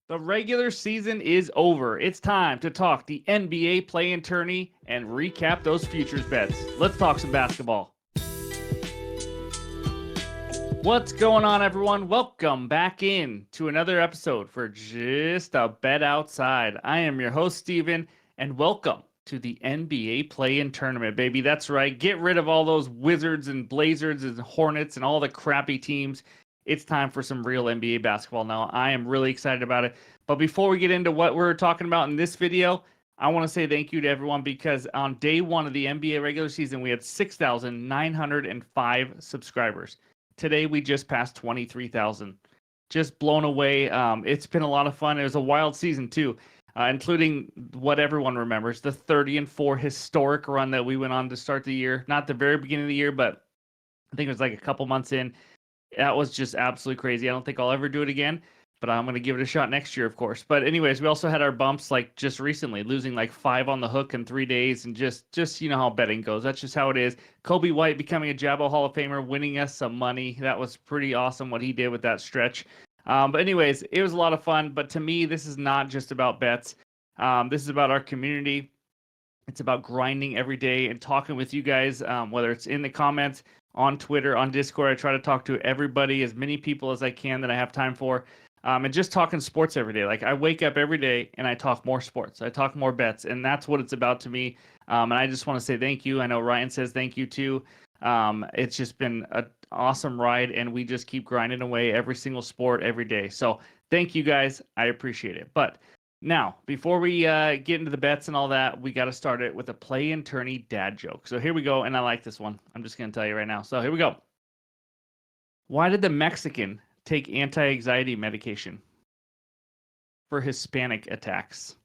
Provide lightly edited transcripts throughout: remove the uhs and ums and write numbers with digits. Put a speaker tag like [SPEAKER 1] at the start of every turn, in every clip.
[SPEAKER 1] The regular season is over. It's time to talk the NBA play-in tourney and recap those futures bets. Let's talk some basketball. What's going on, everyone? Welcome back in to another episode for Just a Bet Outside. I am your host, Steven, and welcome to the NBA play-in tournament, baby. That's right. Get rid of all those Wizards and Blazers and Hornets and all the crappy teams. It's time for some real NBA basketball now. I am really excited about it. But before we get into what we're talking about in this video, I want to say thank you to everyone because on day one of the NBA regular season, we had 6,905 subscribers. Today, we just passed 23,000. Just blown away. It's been a lot of fun. It was a wild season, too, including what everyone remembers, the 30-4 historic run that we went on to start the year. Not the very beginning of the year, but I think it was like a couple months in. That was just absolutely crazy. I don't think I'll ever do it again, but I'm going to give it a shot next year, of course. But anyways, we also had our bumps like just recently, losing like 5 on the hook in 3 days, and just you know how betting goes. That's just how it is. Kobe White becoming a Jabbo Hall of Famer, winning us some money. That was pretty awesome what he did with that stretch. But anyways, it was a lot of fun. But to me, this is not just about bets. This is about our community. It's about grinding every day and talking with you guys, whether it's in the comments, on Twitter, on Discord. I try to talk to everybody, as many people as I can that I have time for, and just talking sports every day. Like, I wake up every day and I talk more sports. I talk more bets, and that's what it's about to me. And I just want to say thank you. I know Ryan says thank you too. It's just been an awesome ride, and we just keep grinding away every single sport every day. So thank you guys. I appreciate it. But now, before we get into the bets and all that, we got to start it with a play-in tourney dad joke. So here we go, and I like this one. I'm just going to tell you right now. So here we go. Why did the Mexican take anti-anxiety medication? For Hispanic attacks.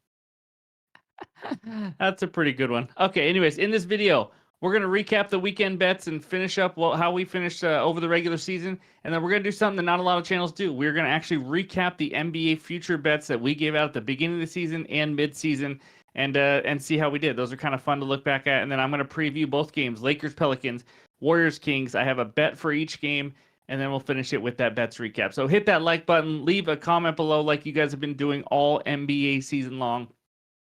[SPEAKER 1] That's a pretty good one. Okay, anyways, in this video, we're going to recap the weekend bets and finish up how we finished over the regular season. And then we're going to do something that not a lot of channels do. We're going to actually recap the NBA future bets that we gave out at the beginning of the season and mid-season, and see how we did. Those are kind of fun to look back at. And then I'm going to preview both games, Lakers, Pelicans, Warriors, Kings. I have a bet for each game, and then we'll finish it with that bets recap. So hit that like button. Leave a comment below like you guys have been doing all NBA season long.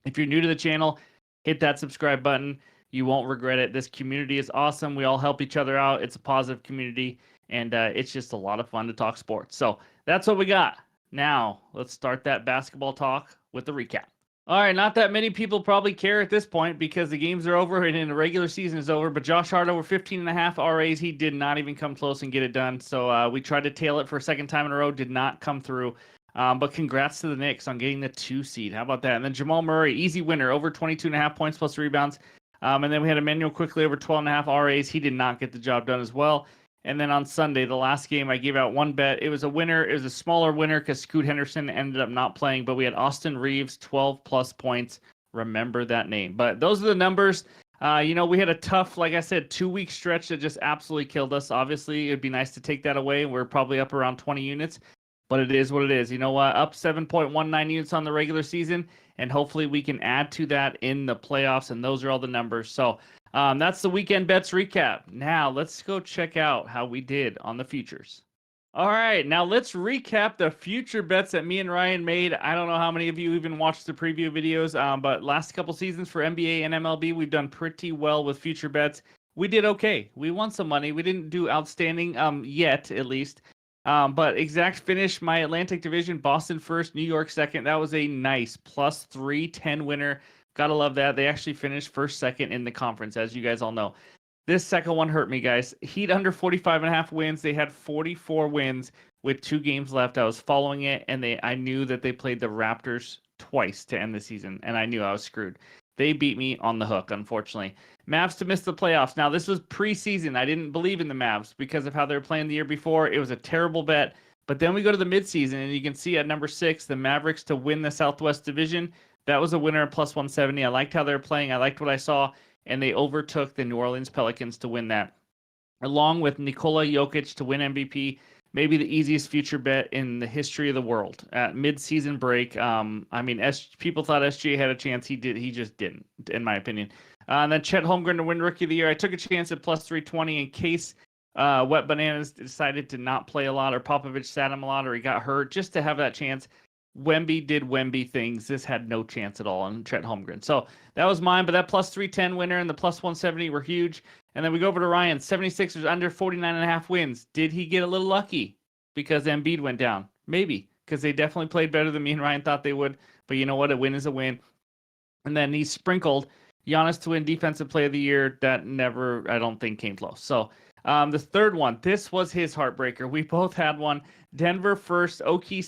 [SPEAKER 1] If you're new to the channel, hit that subscribe button. You won't regret it. This community is awesome. We all help each other out. It's a positive community, and it's just a lot of fun to talk sports. So that's what we got. Now, let's start that basketball talk with the recap. All right, not that many people probably care at this point because the games are over and the regular season is over, but Josh Hart over 15.5 RAs. He did not even come close and get it done. So we tried to tail it for a second time in a row, did not come through. But congrats to the Knicks on getting the 2 seed. How about that? And then Jamal Murray, easy winner, over 22.5 points plus rebounds. And then we had Emmanuel quickly over 12.5 RAs. He did not get the job done as well. And then on Sunday, the last game, I gave out one bet. It was a winner. It was a smaller winner because Scoot Henderson ended up not playing. But we had Austin Reeves, 12-plus points. Remember that name. But those are the numbers. We had a tough, like I said, 2-week stretch that just absolutely killed us. Obviously, it'd be nice to take that away. We're probably up around 20 units. But it is what it is. You know what? Up 7.19 units on the regular season, and hopefully we can add to that in the playoffs, and those are all the numbers. So that's the weekend bets recap. Now let's go check out how we did on the futures. All right, now let's recap the future bets that me and Ryan made. I don't know how many of you even watched the preview videos, but last couple seasons for NBA and MLB, we've done pretty well with future bets. We did okay. We won some money. We didn't do outstanding yet, at least. But exact finish, my Atlantic Division, Boston first, New York second. That was a nice plus 310 winner. Gotta love that. They actually finished first, second in the conference, as you guys all know. This second one hurt me, guys. Heat under 45.5 wins. They had 44 wins with 2 games left. I was following it, and I knew that they played the Raptors twice to end the season, and I knew I was screwed. They beat me on the hook, unfortunately. Mavs to miss the playoffs. Now, this was preseason. I didn't believe in the Mavs because of how they were playing the year before. It was a terrible bet. But then we go to the midseason, and you can see at number 6, the Mavericks to win the Southwest Division. That was a winner at plus 170. I liked how they were playing. I liked what I saw, and they overtook the New Orleans Pelicans to win that. Along with Nikola Jokic to win MVP, maybe the easiest future bet in the history of the world. At mid-season break, people thought SGA had a chance. He just didn't, in my opinion. And then Chet Holmgren to win Rookie of the Year. I took a chance at plus 320 in case Wet Bananas decided to not play a lot, or Popovich sat him a lot, or he got hurt, just to have that chance. Wemby did Wemby things. This had no chance at all on Chet Holmgren. So that was mine, but that plus 310 winner and the plus 170 were huge. And then we go over to Ryan. 76ers under 49.5 wins. Did he get a little lucky because Embiid went down? Maybe, because they definitely played better than me and Ryan thought they would. But you know what? A win is a win. And then he sprinkled Giannis to win Defensive Player of the Year. That never, I don't think, came close. So the third one, this was his heartbreaker. We both had one. Denver first, OKC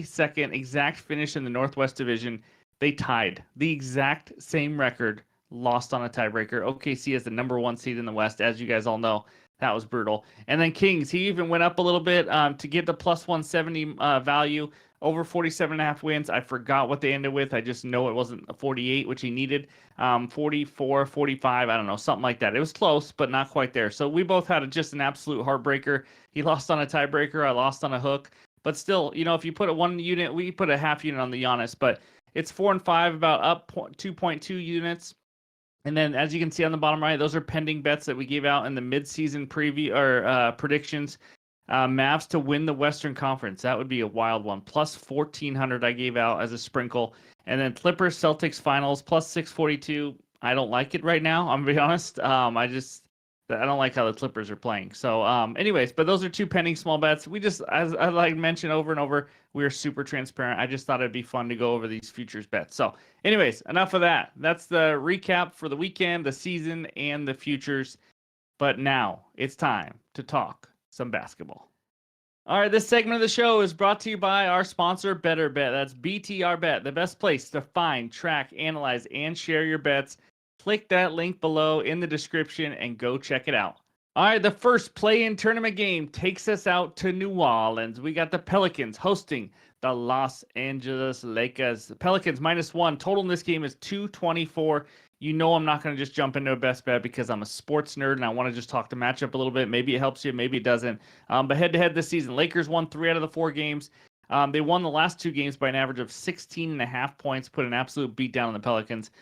[SPEAKER 1] second, exact finish in the Northwest Division. They tied the exact same record, lost on a tiebreaker. OKC is the number 1 seed in the West, as you guys all know. That was brutal. And then Kings, he even went up a little bit to get the plus 170 value. Over 47.5 wins. I forgot what they ended with. I just know it wasn't a 48, which he needed. 44, 45, I don't know, something like that. It was close, but not quite there. So we both had just an absolute heartbreaker. He lost on a tiebreaker. I lost on a hook. But still, you know, if you put a 1 unit, we put a half unit on the Giannis. But it's 4 and 5, about up 2.2 units. And then, as you can see on the bottom right, those are pending bets that we gave out in the midseason preview or predictions. Mavs to win the Western Conference. That would be a wild one. Plus 1,400 I gave out as a sprinkle. And then Clippers Celtics finals plus 642. I don't like it right now. I'm gonna be honest. I don't like how the Clippers are playing. So anyways, but those are 2 pending small bets. We just, as I like mentioned over and over, we are super transparent. I just thought it'd be fun to go over these futures bets. So anyways, enough of that. That's the recap for the weekend, the season, and the futures. But now it's time to talk some basketball. All right, this segment of the show is brought to you by our sponsor, Better Bet. That's BTR Bet, the best place to find, track, analyze, and share your bets. Click that link below in the description and go check it out. All right, the first play-in tournament game takes us out to New Orleans. We got the Pelicans hosting the Los Angeles Lakers. The Pelicans -1. Total in this game is 224. You know I'm not going to just jump into a best bet because I'm a sports nerd and I want to just talk the matchup a little bit. Maybe it helps you, maybe it doesn't. But head-to-head this season, Lakers won 3 out of the 4 games. They won the last 2 games by an average of 16.5 points, put an absolute beat down on the Pelicans.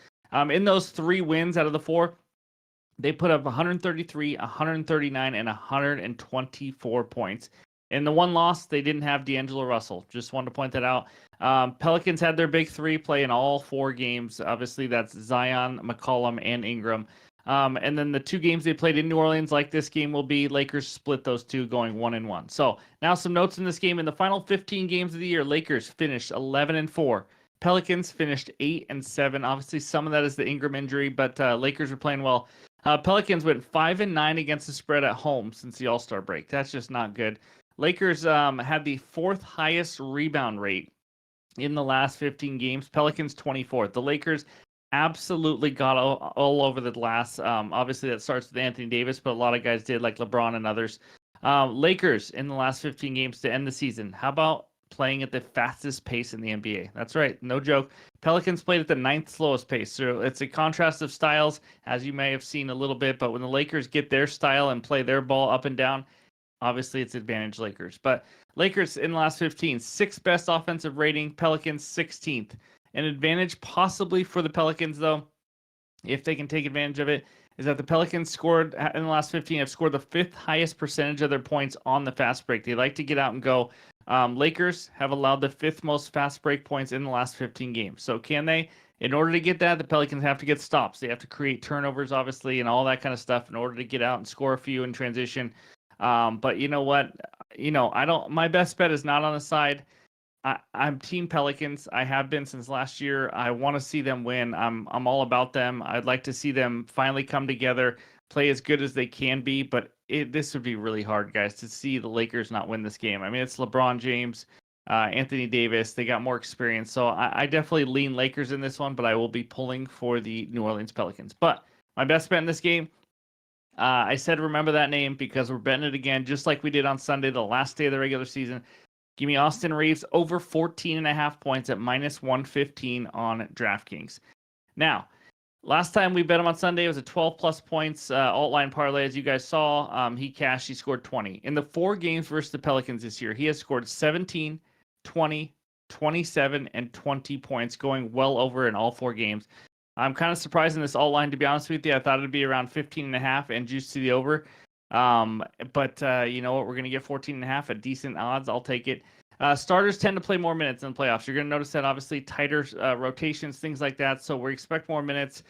[SPEAKER 1] In those 3 wins out of the 4, they put up 133, 139, and 124 points. In the one loss, they didn't have D'Angelo Russell. Just wanted to point that out. Pelicans had their big 3 play in all 4 games. Obviously, that's Zion, McCollum, and Ingram. And then the 2 games they played in New Orleans, like this game will be, Lakers split those 2, going 1-1. So now some notes in this game. In the final 15 games of the year, Lakers finished 11-4. Pelicans finished 8-7. Obviously, some of that is the Ingram injury, but Lakers are playing well. Pelicans went 5-9 against the spread at home since the All-Star break. That's just not good. Lakers had the 4th highest rebound rate in the last 15 games. Pelicans 24th. The Lakers absolutely got all over the glass. Obviously, that starts with Anthony Davis, but a lot of guys did, like LeBron and others. Lakers in the last 15 games to end the season. How about playing at the fastest pace in the NBA? That's right, no joke. Pelicans played at the 9th slowest pace. So it's a contrast of styles, as you may have seen a little bit. But when the Lakers get their style and play their ball up and down, obviously it's advantage Lakers. But Lakers in the last 15, 6th best offensive rating. Pelicans 16th. An advantage possibly for the Pelicans, though, if they can take advantage of it, is that the Pelicans scored in the last 15, have scored the 5th highest percentage of their points on the fast break. They like to get out and go. Lakers have allowed the 5th most fast break points in the last 15 games. So can they? In order to get that, the Pelicans have to get stops. They have to create turnovers, obviously, and all that kind of stuff in order to get out and score a few in transition. But you know what? My best bet is not on the side. I'm Team Pelicans. I have been since last year. I want to see them win. I'm all about them. I'd like to see them finally come together, play as good as they can be. But this would be really hard, guys, to see the Lakers not win this game. I mean, it's LeBron James, Anthony Davis. They got more experience. So I definitely lean Lakers in this one, but I will be pulling for the New Orleans Pelicans. But my best bet in this game, I said remember that name because we're betting it again, just like we did on Sunday, the last day of the regular season. Give me Austin Reeves over 14.5 points at -115 on DraftKings. Now, last time we bet him on Sunday, it was a 12-plus points alt-line parlay. As you guys saw, he cashed. He scored 20. In the 4 games versus the Pelicans this year, he has scored 17, 20, 27, and 20 points, going well over in all 4 games. I'm kind of surprised in this alt-line, to be honest with you. I thought it'd be around 15.5 and juice to the over. But you know what? We're going to get 14.5 at decent odds. I'll take it. Starters tend to play more minutes in the playoffs. You're going to notice that obviously tighter rotations, things like that. So we expect more minutes.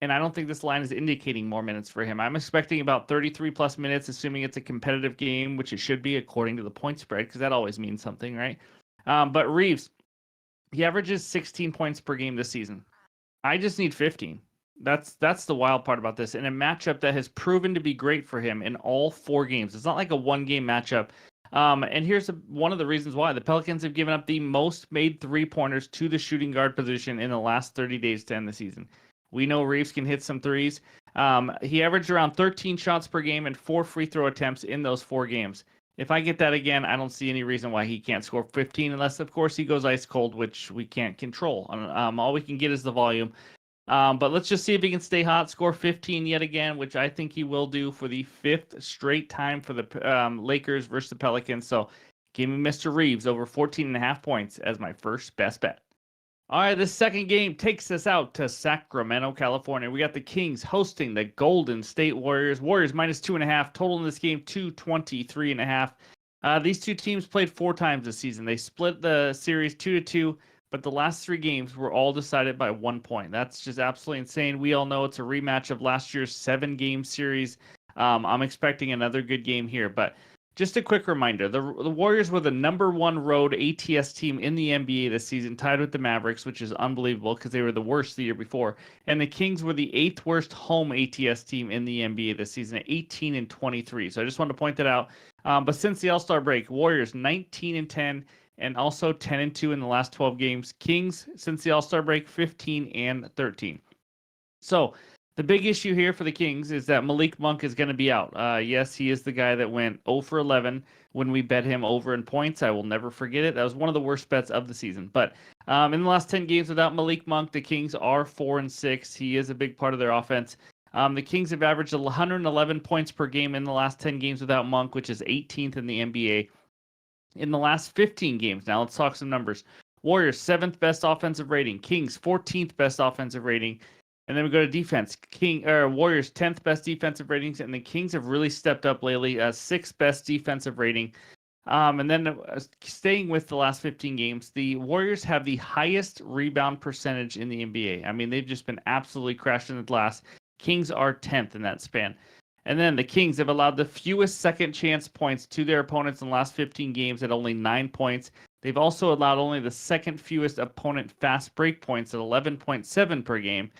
[SPEAKER 1] And I don't think this line is indicating more minutes for him. I'm expecting about 33 plus minutes, assuming it's a competitive game, which it should be according to the point spread, because that always means something, right? But Reeves, he averages 16 points per game this season. I just need 15. That's the wild part about this. In a matchup that has proven to be great for him in all 4 games. It's not like a one-game matchup. And here's one of the reasons why. The Pelicans have given up the most made three-pointers to the shooting guard position in the last 30 days to end the season. We know Reeves can hit some threes. He averaged around 13 shots per game and 4 free throw attempts in those 4 games. If I get that again, I don't see any reason why he can't score 15, unless, of course, he goes ice cold, which we can't control. All we can get is the volume. But let's just see if he can stay hot, score 15 yet again, which I think he will do for the 5th straight time for the Lakers versus the Pelicans. So give me Mr. Reeves over 14.5 points as my first best bet. All right, this second game takes us out to Sacramento, California. We got the Kings hosting the Golden State Warriors. Warriors minus 2.5. Total in this game, 223.5. These two teams played 4 times this season. They split the series 2-2, but the last 3 games were all decided by 1 point. That's just absolutely insane. We all know it's a rematch of last year's 7-game series. I'm expecting another good game here, but just a quick reminder, the Warriors were the #1 road ATS team in the NBA this season, tied with the Mavericks, which is unbelievable because they were the worst the year before. And the Kings were the 8th worst home ATS team in the NBA this season at 18-23. So I just wanted to point that out. But since the All-Star break, Warriors 19-10 and also 10-2 in the last 12 games. Kings, since the All-Star break, 15-13. So the big issue here for the Kings is that Malik Monk is going to be out. Yes, he is the guy that went 0 for 11 when we bet him over in points. I will never forget it. That was one of the worst bets of the season. But in the last 10 games without Malik Monk, the Kings are 4-6. He is a big part of their offense. The Kings have averaged 111 points per game in the last 10 games without Monk, which is 18th in the NBA. In the last 15 games, now let's talk some numbers. Warriors, 7th best offensive rating. Kings, 14th best offensive rating. And then we go to defense. Warriors 10th best defensive ratings, and the Kings have really stepped up lately. 6th best defensive rating. And then staying with the last 15 games, the Warriors have the highest rebound percentage in the NBA. I mean, they've just been absolutely crashing the glass. Kings are 10th in that span. And then the Kings have allowed the fewest second chance points to their opponents in the last 15 games at only 9 points. They've also allowed only the second fewest opponent fast break points at 11.7 per game.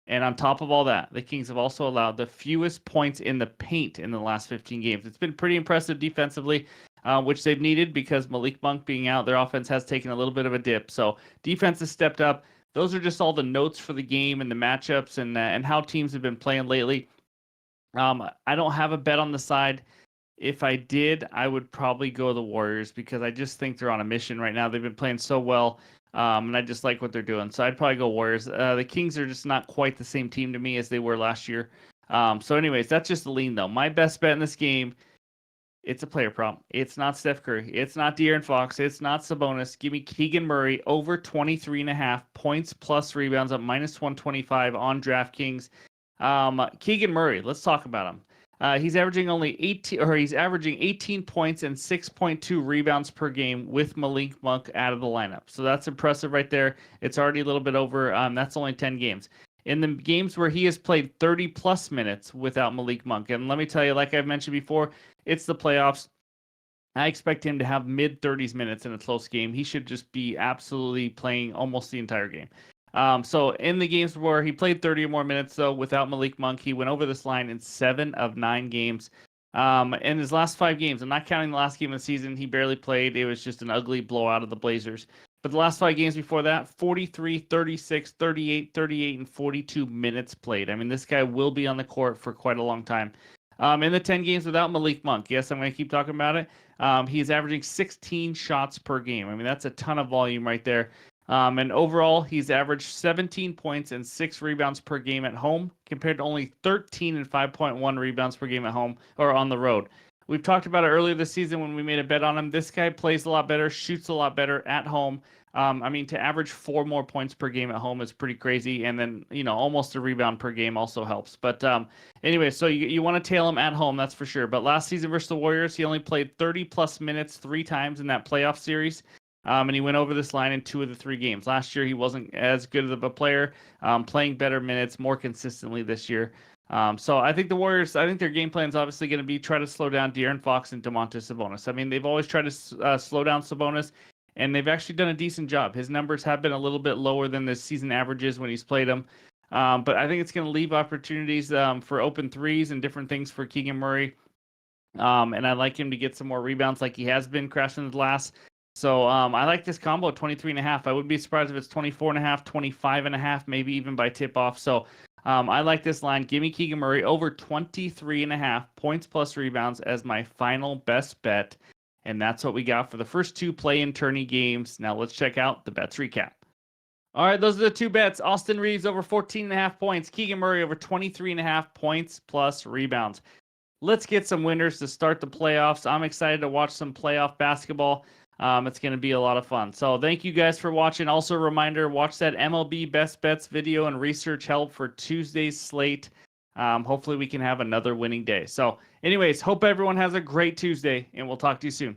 [SPEAKER 1] And on top of all that, the Kings have also allowed the fewest points in the paint in the last 15 games. It's been pretty impressive defensively, which they've needed because Malik Monk being out, their offense has taken a little bit of a dip. So defense has stepped up. Those are just all the notes for the game and the matchups and how teams have been playing lately. I don't have a bet on the side. If I did, I would probably go the Warriors because I just think they're on a mission right now. They've been playing so well. And I just like what they're doing. So I'd probably go Warriors. The Kings are just not quite the same team to me as they were last year. So anyways, that's just the lean, though. My best bet in this game, it's a player prop. It's not Steph Curry. It's not De'Aaron Fox. It's not Sabonis. Give me Keegan Murray over 23.5 points plus rebounds at -125 on DraftKings. Keegan Murray, let's talk about him. He's averaging 18 points and 6.2 rebounds per game with Malik Monk out of the lineup. So that's impressive right there. It's already a little bit over. That's only 10 games. In the games where he has played 30 plus minutes without Malik Monk, and let me tell you, like I've mentioned before, it's the playoffs. I expect him to have mid-30s minutes in a close game. He should just be absolutely playing almost the entire game. So in the games where he played 30 or more minutes, though, without Malik Monk, he went over this line in 7 of 9 games. In his last 5 games, I'm not counting the last game of the season, he barely played. It was just an ugly blowout of the Blazers. But the last 5 games before that, 43, 36, 38, 38, and 42 minutes played. I mean, this guy will be on the court for quite a long time. In the 10 games without Malik Monk, yes, I'm going to keep talking about it. He's averaging 16 shots per game. I mean, that's a ton of volume right there. And overall, he's averaged 17 points and 6 rebounds per game at home, compared to only 13 and 5.1 rebounds per game at home or on the road. We've talked about it earlier this season when we made a bet on him. This guy plays a lot better, shoots a lot better at home. I mean, to average 4 more points per game at home is pretty crazy, and then almost a rebound per game also helps. But anyway, so you want to tail him at home, that's for sure. But last season versus the Warriors, he only played 30+ minutes 3 times in that playoff series. And he went over this line in 2 of the 3 games. Last year, he wasn't as good of a player, playing better minutes more consistently this year. So I think the Warriors, I think their game plan is obviously going to be try to slow down De'Aaron Fox and Domantas Sabonis. I mean, they've always tried to slow down Sabonis, and they've actually done a decent job. His numbers have been a little bit lower than the season averages when he's played them. But I think it's going to leave opportunities for open threes and different things for Keegan Murray. And I like him to get some more rebounds like he has been crashing the glass. So I like this combo at 23.5. I wouldn't be surprised if it's 24.5, 25.5, maybe even by tip off. So I like this line. Give me Keegan Murray over 23.5 points plus rebounds as my final best bet. And that's what we got for the first 2 play-in tourney games. Now let's check out the bets recap. All right, those are the 2 bets. Austin Reeves over 14.5 points. Keegan Murray over 23.5 points plus rebounds. Let's get some winners to start the playoffs. I'm excited to watch some playoff basketball. It's going to be a lot of fun. So thank you guys for watching. Also a reminder, watch that MLB Best Bets video and research help for Tuesday's slate. Hopefully we can have another winning day. So anyways, hope everyone has a great Tuesday, and we'll talk to you soon.